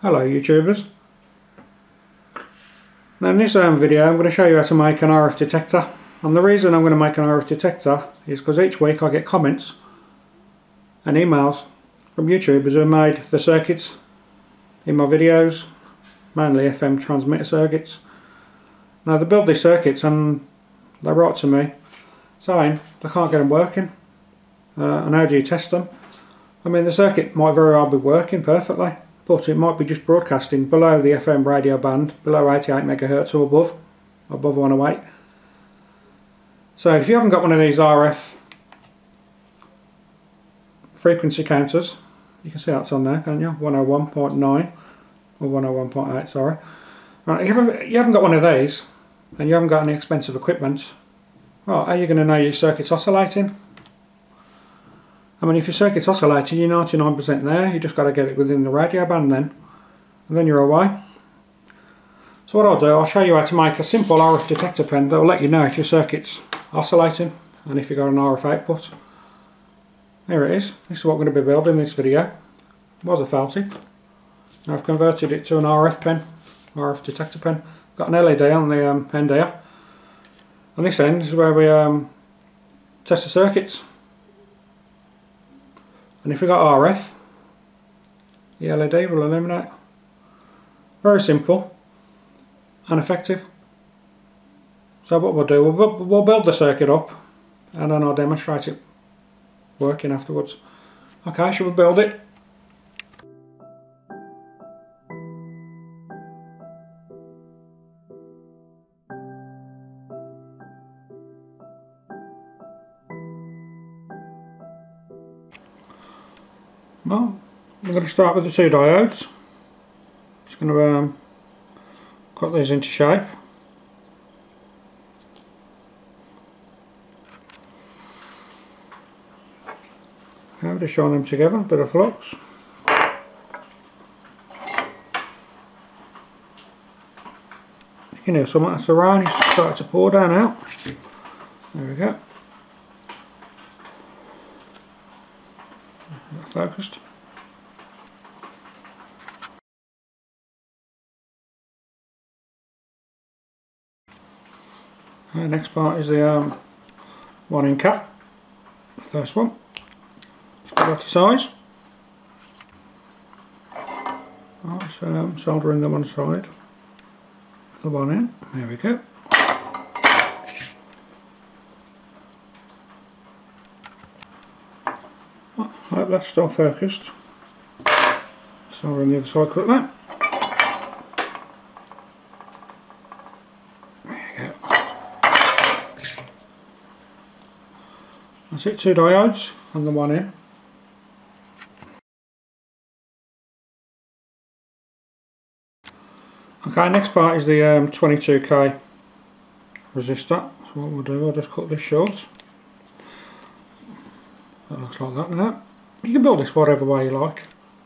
Hello YouTubers. Now in this video I'm going to show you how to make an RF detector, and the reason I'm going to make an RF detector is because each week I get comments and emails from YouTubers who have made the circuits in my videos, mainly FM transmitter circuits. Now they build these circuits and they write to me saying they can't get them working, and how do you test them? I mean, the circuit might very well be working perfectly, but it might be just broadcasting below the FM radio band, below 88 MHz or above 108. So if you haven't got one of these RF frequency counters, you can see that's on there, can't you? 101.9 or 101.8, sorry. Right, you haven't got one of these, and you haven't got any expensive equipment, well, how are you going to know your circuit's oscillating? I mean, if your circuit's oscillating, you're 99% there, you just got to get it within the radio band then, and then you're away. So what I'll do, I'll show you how to make a simple RF detector pen that will let you know if your circuit's oscillating and if you've got an RF output. Here it is. This is what we're going to be building in this video. It was a Felty. Now I've converted it to an RF pen, RF detector pen. Got an LED on the end here. On this end is where we test the circuits. And if we've got RF, the LED will illuminate. Very simple and effective. So what we'll do, we'll build the circuit up and then I'll demonstrate it working afterwards. Okay, shall we build it? Well, I'm going to start with the two diodes. Just going to cut these into shape. Okay, just join them together, a bit of flux. You can hear some of the rain is starting to pour down out. There we go. Focused. Next part is the one in cap, the first one. Let's put that to size. Right, soldering the one side, the one in, there we go. I hope that's still focused. Soldering the other side quickly. That's it, two diodes and the one in. Okay, next part is the 22k resistor. So what we'll do, I'll just cut this short. That looks like that now. You can build this whatever way you like,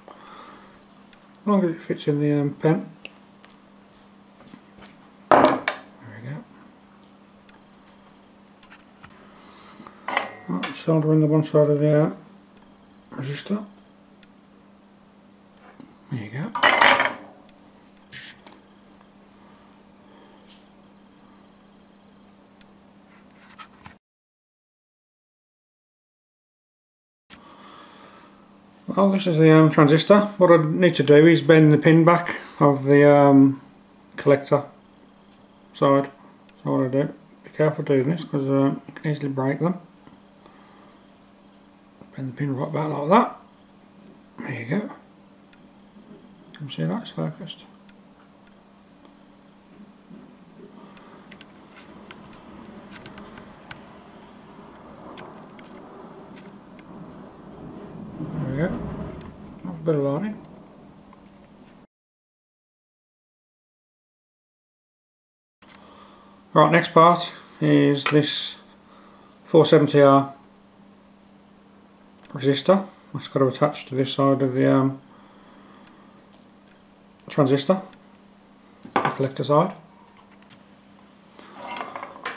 as long as it fits in the pen. Right, soldering the one side of the resistor. There you go. Well, this is the transistor. What I need to do is bend the pin back of the collector side. So what I do, be careful doing this because you can easily break them. Bend the pin right back like that. There you go. You can see that's focused. There we go. A bit of lining. Right, next part is this 470R resistor. That's got to attach to this side of the transistor, the collector side.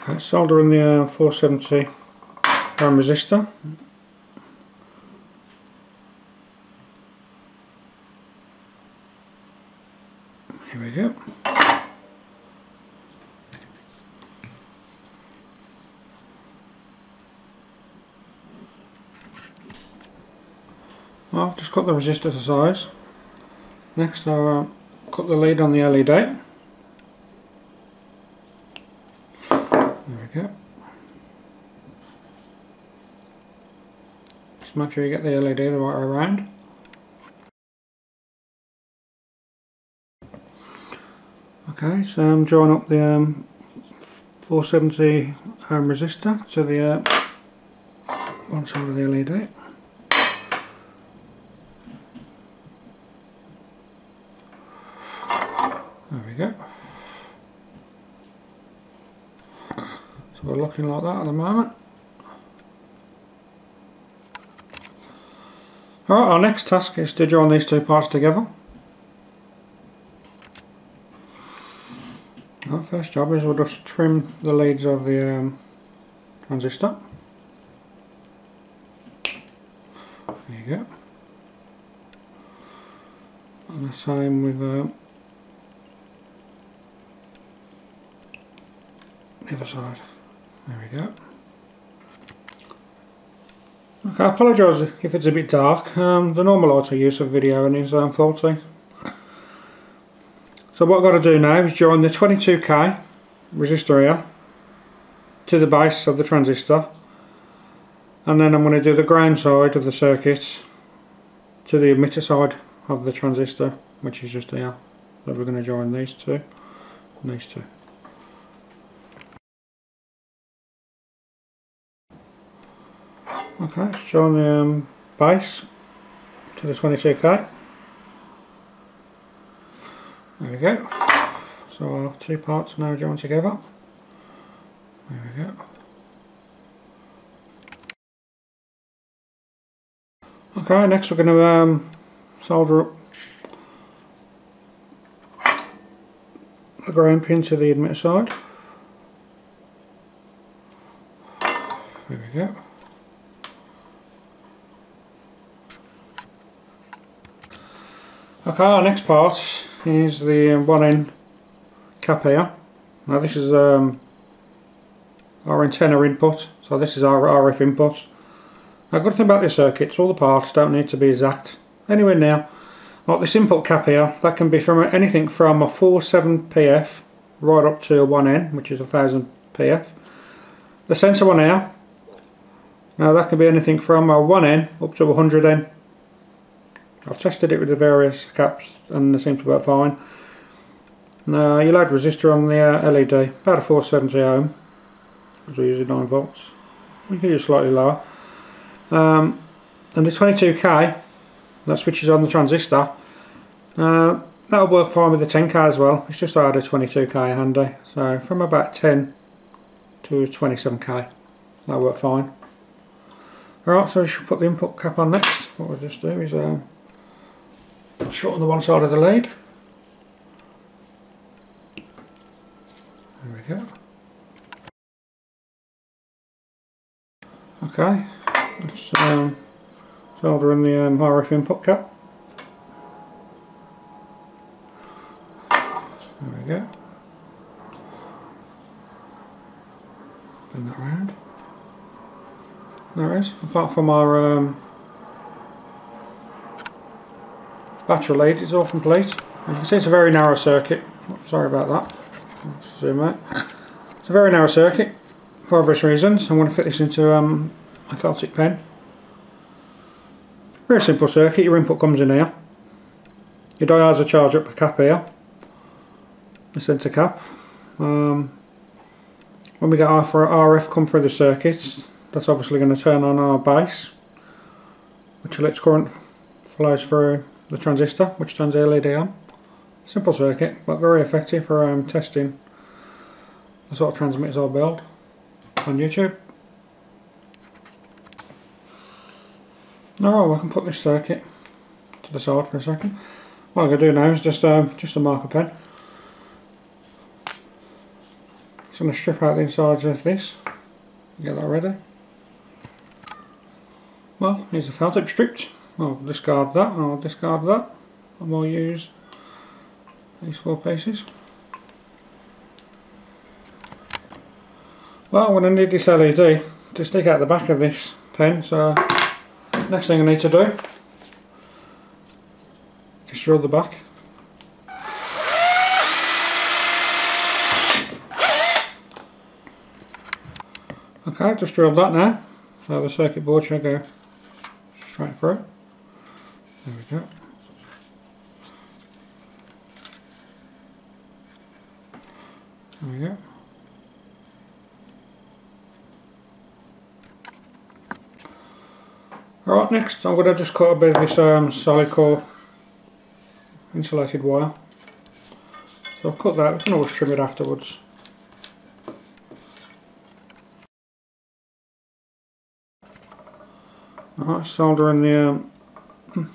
Okay, soldering the 470 resistor. Well, I've just cut the resistor to size. Next I'll cut the lead on the LED. There we go. Just make sure you get the LED the right way around. Okay, so I'm drawing up the 470 ohm resistor to the one side of the LED. There we go. So we're looking like that at the moment. Alright, our next task is to join these two parts together. Our first job is we'll just trim the leads of the transistor. There you go. And the same with the other side. There we go. Okay, I apologise if it's a bit dark. The normal light I use for videoing is faulty. So what I've got to do now is join the 22k resistor here to the base of the transistor, and then I'm going to do the ground side of the circuit to the emitter side of the transistor, which is just here. So we're going to join these two and these two. Okay, let's join the base to the 22k. There we go. So our two parts are now joined together. There we go. Okay, next we're going to solder up the ground pin to the emitter side. There we go. Okay, our next part is the one end cap here. Now this is our antenna input, so this is our RF input. Now, good thing about this circuit, all the parts don't need to be exact anywhere near. Like this input cap here, that can be from anything from a 47 PF right up to a 1N, which is 1000 PF. The sensor one here, now that can be anything from a 1N up to 100N. I've tested it with the various caps and they seem to work fine. Now you load resistor on the LED, about a 470 ohm, because we're using 9 volts. We can use slightly lower. And the 22k, that switches on the transistor. That'll work fine with the 10k as well. It's just I had a 22k handy, so from about 10 to 27k, that'll work fine. Alright, so we should put the input cap on next. What we'll just do is shorten the one side of the lead. There we go. Okay, let's solder in the RF input cap. There we go. Bring that round. There it is. Apart from our battery lead, it's all complete. As you can see, it's a very narrow circuit. Sorry about that. Let's zoom out. It's a very narrow circuit for obvious reasons. I'm going to fit this into a feltic pen. Very simple circuit. Your input comes in here. Your diodes are charged up a cap here. The centre cap. When we get our RF come through the circuit, that's obviously going to turn on our base, which electric current flows through the transistor, which turns the LED on. Simple circuit, but very effective for testing the sort of transmitters I'll build on YouTube. Alright, we can put this circuit to the side for a second. What I'm going to do now is just a marker pen. Just going to strip out the insides of this, get that ready. Well, here's the felt tip stripped. I'll discard that, and I'll discard that, and we'll use these 4 pieces. Well, I'm going to need this LED to stick out the back of this pen, so next thing I need to do drill the back. Okay, just drilled that now, so the circuit board should go straight through. There we go. There we go. Alright, next I'm going to just cut a bit of this solid core insulated wire. So I've cut that, we can always trim it afterwards. Alright, soldering the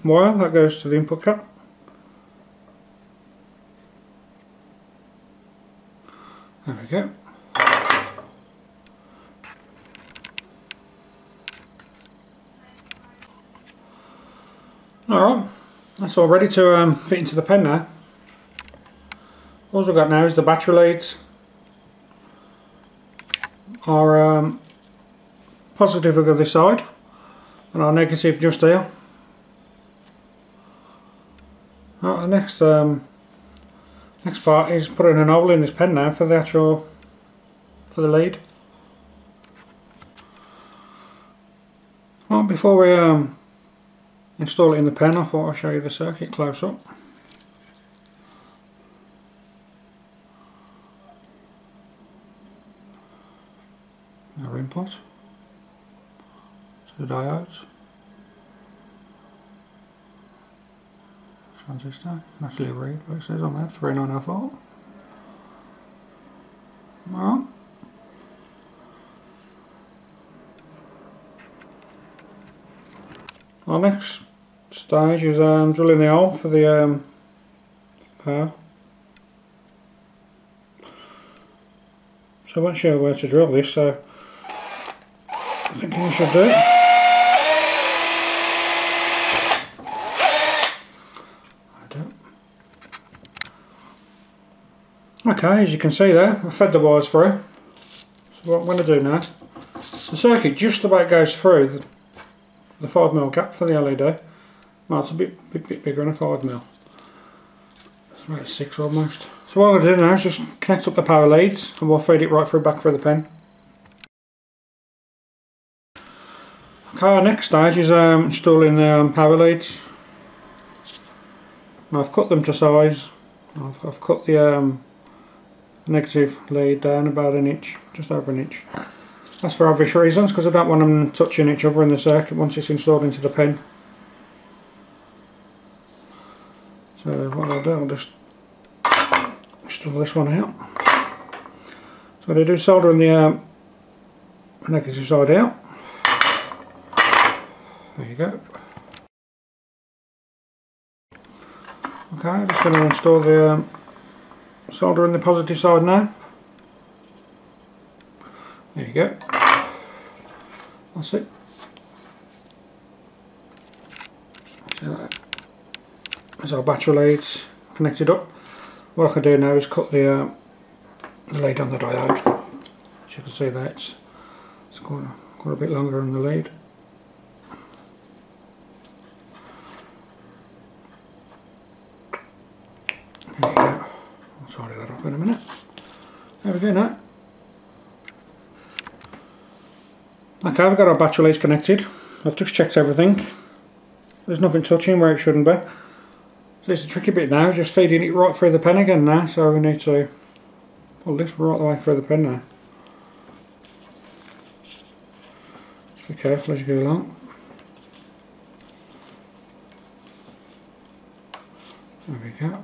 wire that goes to the input cap. There we go. Alright, that's all ready to fit into the pen now. All we've got now is the battery leads are positive on this side and our negative just here. Right, the next part is putting an hole in this pen now for the lead. Well, before we install it in the pen, I thought I'd show you the circuit close up. Our input to the diodes, transistor, you can actually read what it says on there, 3904. Alright. Our next stage is drilling the hole for the power. So I won't show you where to drill this, so I think you should do it. I don't. Okay, as you can see there, I've fed the wires through. So what I'm going to do now, the circuit just about goes through the 5mm gap for the LED. Well, it's a bit bigger than a 5mm. It's about 6 almost. So what I'm going to do now is just connect up the power leads and we'll feed it right through back through the pen. Okay, our next stage is installing the power leads. Now I've cut them to size. I've cut the negative lead down about an inch, just over an inch. That's for obvious reasons, because I don't want them touching each other in the circuit once it's installed into the pen. So what I'll do, I'll just install this one out. So they do soldering the negative side out. There you go. Okay, I'm just going to install the solder in the positive side now. There you go. That's it. There's our battery leads connected up. What I can do now is cut the lead on the diode. As you can see there, it's quite a bit longer than the lead. There you go. I'll tidy that up in a minute. There we go now. Okay, we've got our battery leads connected. I've just checked everything. There's nothing touching where it shouldn't be. So it's a tricky bit now, just feeding it right through the pen again now, so we need to pull this right the way through the pen now. Just be careful as you go along. There we go.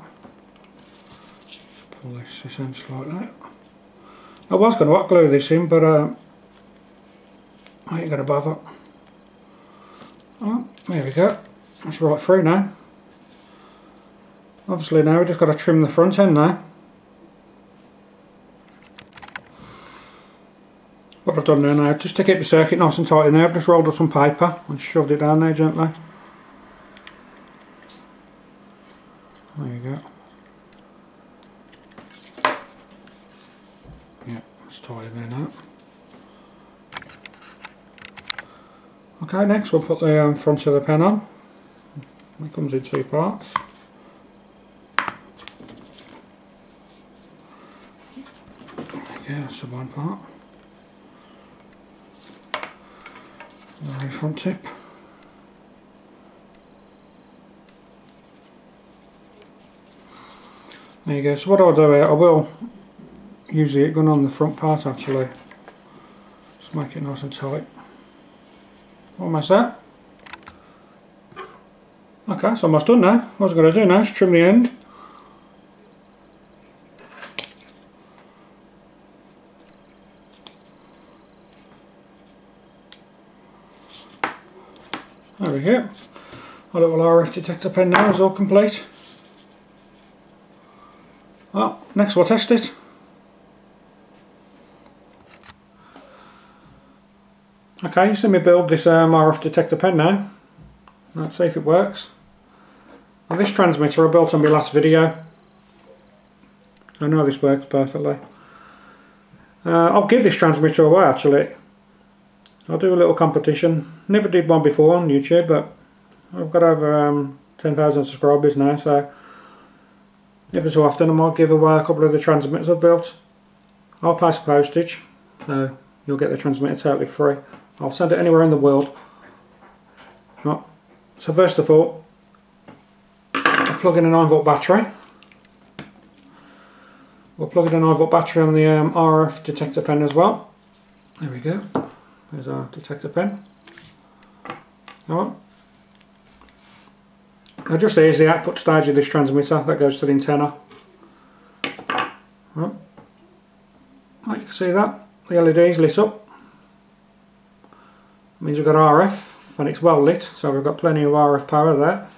Just pull this end like that. I was going to hot glue this in, but I ain't going to bother. Oh, there we go. That's right through now. Obviously now we've just got to trim the front end now. What I've done now, just to keep the circuit nice and tight in there, I've just rolled up some paper and shoved it down there gently. There you go. Yeah, it's tight in there now. Okay, next we'll put the front of the pen on. It comes in two parts. go, that's the one part. The front tip. There you go. So what I'll do here, I will use the gun on the front part actually. Just make it nice and tight. Almost there. Okay, it's almost done now. What I'm going to do now is trim the end. There we go. Our little RF detector pen now is all complete. Well, next we'll test it. Okay, you see me build this RF detector pen now. Let's see if it works. Now this transmitter I built on my last video. I know this works perfectly. I'll give this transmitter away actually. I'll do a little competition. Never did one before on YouTube, but I've got over 10,000 subscribers now, so every so often I might give away a couple of the transmitters I've built. I'll pay some postage, so you'll get the transmitter totally free. I'll send it anywhere in the world. Right. So first of all, I'll plug in a 9 volt battery. We'll plug in a 9 volt battery on the RF detector pen as well. There we go. There's our detector pen. Alright. Now just here's the output stage of this transmitter that goes to the antenna. Right. Right, you can see that. The LED's lit up. It means we've got RF and it's well lit, so we've got plenty of RF power there.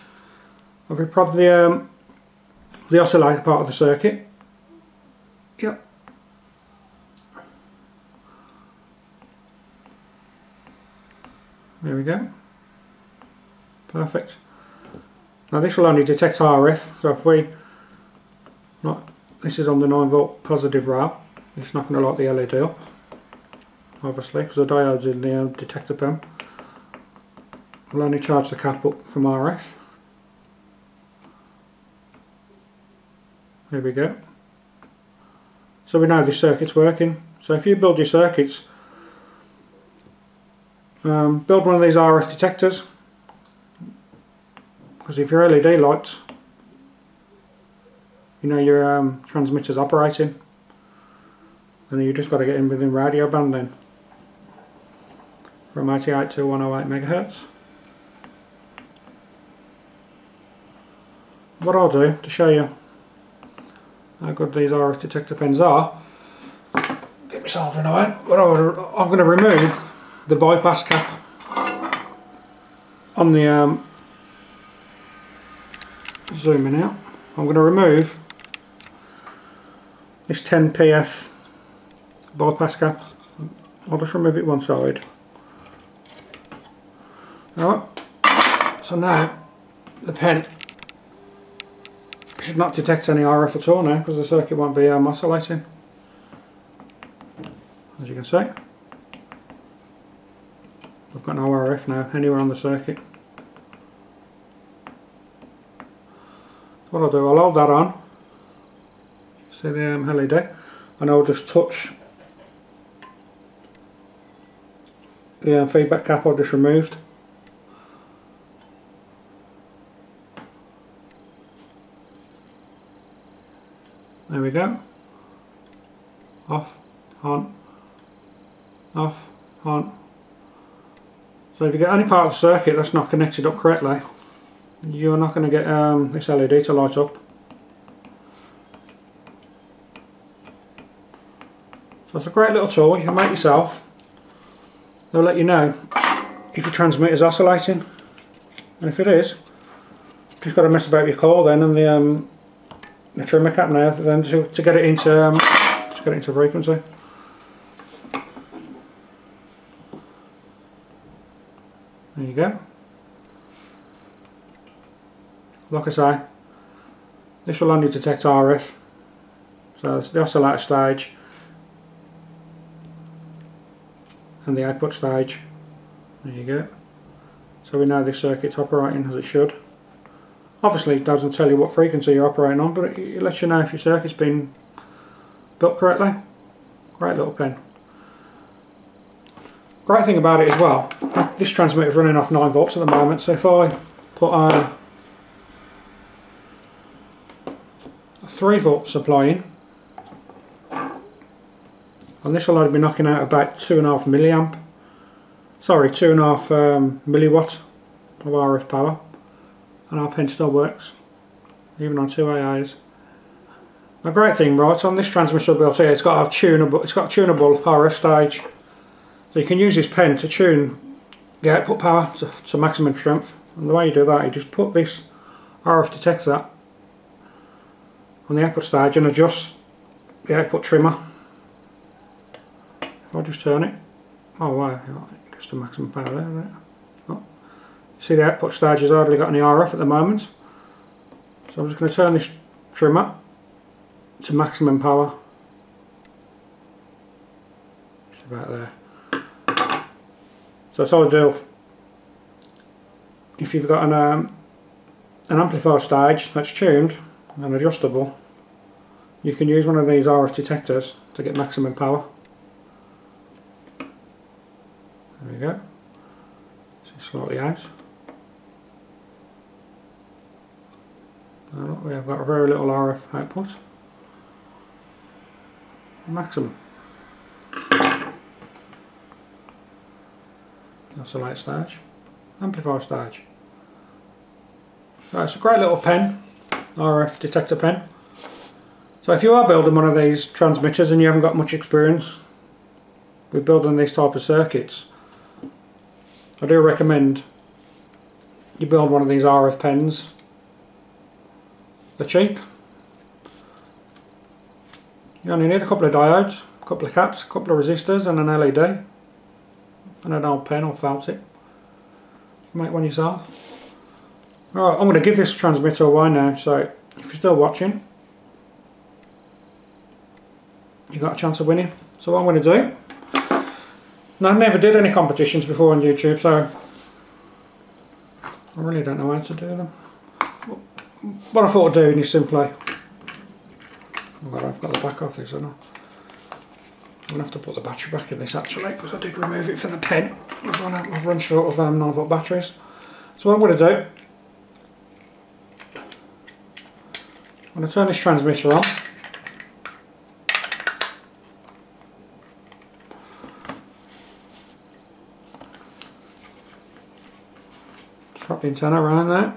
I've reprodded the oscillator part of the circuit. Yep. There we go. Perfect. Now this will only detect RF, so if we, this is on the 9 volt positive rail, it's not going to light the LED up, obviously, because the diode's in the detector pen. We'll only charge the cap up from RF. There we go. So we know this circuit's working. So if you build your circuits, build one of these RF detectors, because if your LED lights, you know your transmitter's operating, and you just got to get in within radio band then, from 88 to 108 megahertz. What I'll do to show you how good these RF detector pens are, get me soldering away, I'm going to remove the bypass cap on the zooming out. I'm going to remove this 10 PF bypass cap. I'll just remove it one side. Alright, so now the pen should not detect any RF at all now, because the circuit won't be oscillating, as you can see. I've got no RF now anywhere on the circuit. So what I'll do, I'll hold that on, see the LED, and I'll just touch the feedback cap I just removed. There we go. Off, on, off, on. So if you get any part of the circuit that's not connected up correctly, you're not going to get this LED to light up. So it's a great little tool you can make yourself. They'll let you know if your transmitter's oscillating, and if it is, you've just got to mess about your core then and the trimmer cap now then to get it into frequency. There you go. Like I say, this will only detect RF, so it's the oscillator stage and the output stage. There you go. So we know this circuit's operating as it should. Obviously it doesn't tell you what frequency you're operating on, but it lets you know if your circuit's been built correctly. Great little pen. Great thing about it as well, this transmitter is running off 9 volts at the moment, so if I put a 3 volt supply in, and this will only be knocking out about 2.5 milliamp, sorry, 2.5 milliwatt of RF power, and our pen still works, even on 2 AAs. A great thing, right, on this transmitter built here, it's got a tunable RF stage, so you can use this pen to tune the output power to maximum strength. And the way you do that, you just put this RF detector on the output stage and adjust the output trimmer. If I just turn it, oh wow, just a maximum power there, isn't it? Oh. You see the output stage has hardly got any RF at the moment, so I'm just going to turn this trimmer to maximum power, just about there. So it's ideal if you've got an amplifier stage that's tuned and adjustable. You can use one of these RF detectors to get maximum power. There we go. So slightly out. Now look, we have got a very little RF output. Maximum. Oscillate stage, amplifier stage. So it's a great little pen, RF detector pen. So if you are building one of these transmitters and you haven't got much experience with building these type of circuits, I do recommend you build one of these RF pens. They're cheap. You only need a couple of diodes, a couple of caps, a couple of resistors and an LED. And an old pen or felt it. Make one yourself. Alright, I'm going to give this transmitter away now, so if you're still watching, you've got a chance of winning. So what I'm going to do, now I never did any competitions before on YouTube, so I really don't know how to do them. What I thought of doing is simply, oh God, I've got the back off this, haven't I? I'm going to have to put the battery back in this actually, because I did remove it from the pen. I've run short of 9 volt batteries. So what I'm going to do, I'm going to turn this transmitter on. Drop the antenna around there.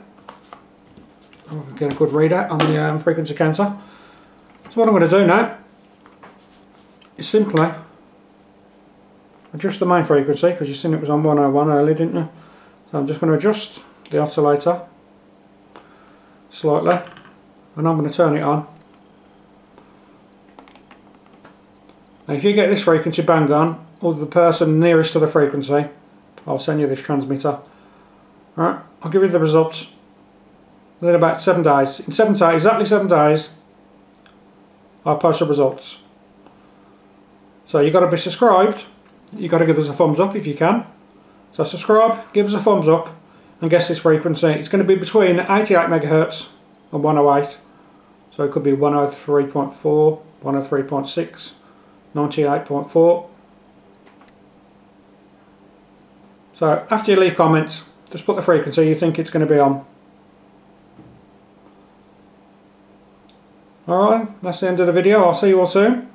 And we can get a good readout on the frequency counter. So what I'm going to do now is simply adjust the main frequency, because you've seen it was on 101 earlier, didn't you? So I'm just going to adjust the oscillator slightly, and I'm going to turn it on. Now if you get this frequency bang on, or the person nearest to the frequency, I'll send you this transmitter. Alright, I'll give you the results within about 7 days. In 7 days, exactly 7 days, I'll post the results. So you've got to be subscribed, you've got to give us a thumbs up if you can. So subscribe, give us a thumbs up and guess this frequency. It's going to be between 88 megahertz and 108. So it could be 103.4, 103.6, 98.4. So after you leave comments, just put the frequency you think it's going to be on. Alright, that's the end of the video. I'll see you all soon.